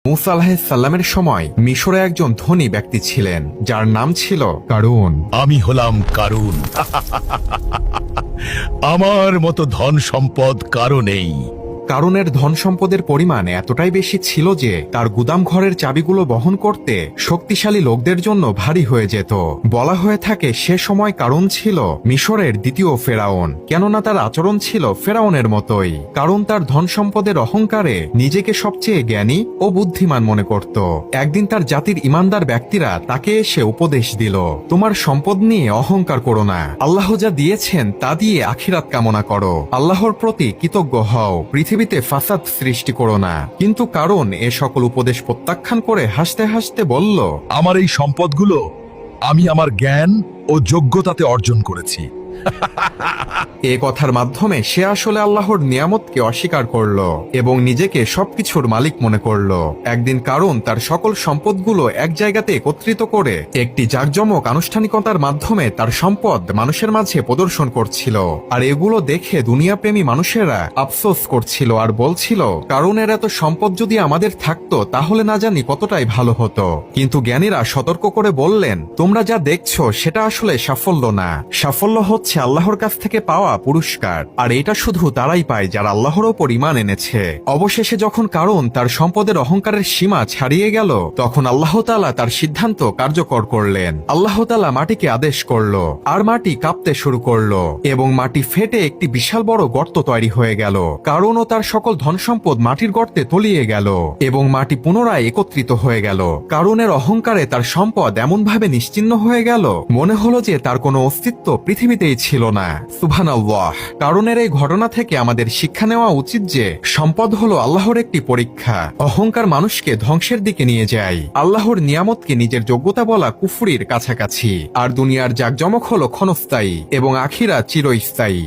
মুসা আলাইহিসসালামের সময় মিশরে একজন ধনী ব্যক্তি ছিলেন যার নাম ছিল কারুন। আমি হলাম কারুন। আমার মতো ধন সম্পদ কারো নেই। কারুনের ধন সম্পদের পরিমাণ এতটাই বেশি ছিল যে তার গুদাম ঘরের চাবিগুলো বহন করতে শক্তিশালী লোকদের জন্য ভারী হয়ে যেত। বলা হয়ে থাকে সে সময় কারুন ছিল মিশরের দ্বিতীয় ফেরাউন, কেননা তার আচরণ ছিল ফেরাউনের মতোই। কারণ তার ধন সম্পদের অহংকারে নিজেকে সবচেয়ে জ্ঞানী ও বুদ্ধিমান মনে করত। একদিন তার জাতির ইমানদার ব্যক্তিরা তাকে এসে উপদেশ দিল, তোমার সম্পদ নিয়ে অহংকার করো না, আল্লাহ যা দিয়েছেন তা দিয়ে আখিরাত কামনা করো, আল্লাহর প্রতি কৃতজ্ঞ হও, পৃথিবীতে ফাসাদ সৃষ্টি করো না। কিন্তু কারণ এ সকল উপদেশ প্রত্যাখ্যান করে হাসতে হাসতে বলল, আমার এই সম্পদগুলো আমি আমার জ্ঞান ও যোগ্যতাতে অর্জন করেছি। এ কথার মাধ্যমে সে আসলে আল্লাহর নিয়ামতকে অস্বীকার করল এবং নিজেকে সবকিছুর মালিক মনে করল। একদিন কারণ তার সকল সম্পদগুলো এক জায়গাতে একত্রিত করে একটি জাঁকজমক আনুষ্ঠানিকতার মাধ্যমে তার সম্পদ মানুষের মাঝে প্রদর্শন করছিল। আর এগুলো দেখে দুনিয়াপ্রেমী মানুষেরা আফসোস করছিল আর বলছিল, কারণের এত সম্পদ যদি আমাদের থাকতো তাহলে না জানি কতটাই ভালো হতো। কিন্তু জ্ঞানীরা সতর্ক করে বললেন, তোমরা যা দেখছো সেটা আসলে সাফল্য না, সাফল্য হচ্ছে আল্লাহর কাছ থেকে পাওয়া পুরস্কার, আর এটা শুধু তারাই পায় যারা আল্লাহর ওপর ঈমান এনেছে। অবশেষে যখন কারণ তার সম্পদের অহংকারের সীমা ছাড়িয়ে গেল, তখন আল্লাহ তাআলা তার সিদ্ধান্ত কার্যকর করলেন। আল্লাহ তাআলা মাটিকে আদেশ করল, আর মাটি কাঁপতে শুরু করলো এবং মাটি ফেটে একটি বিশাল বড় গর্ত তৈরি হয়ে গেল। কারণ ও তার সকল ধন সম্পদ মাটির গর্তে তলিয়ে গেল এবং মাটি পুনরায় একত্রিত হয়ে গেল। কারণের অহংকারে তার সম্পদ এমনভাবে নিশ্চিহ্ন হয়ে গেল, মনে হলো যে তার কোনো অস্তিত্ব পৃথিবীতেই ছিল না। সুবহানাল্লাহ। কারণের এই ঘটনা থেকে আমাদের শিক্ষা নেওয়া উচিত যে সম্পদ হলো আল্লাহর একটি পরীক্ষা। অহংকার মানুষকে ধ্বংসের দিকে নিয়ে যায়। আল্লাহর নিয়ামতকে নিজের যোগ্যতা বলা কুফরির কাছাকাছি। আর দুনিয়ার জাকজমক হলো ক্ষণস্থায়ী এবং আখিরাত চিরস্থায়ী।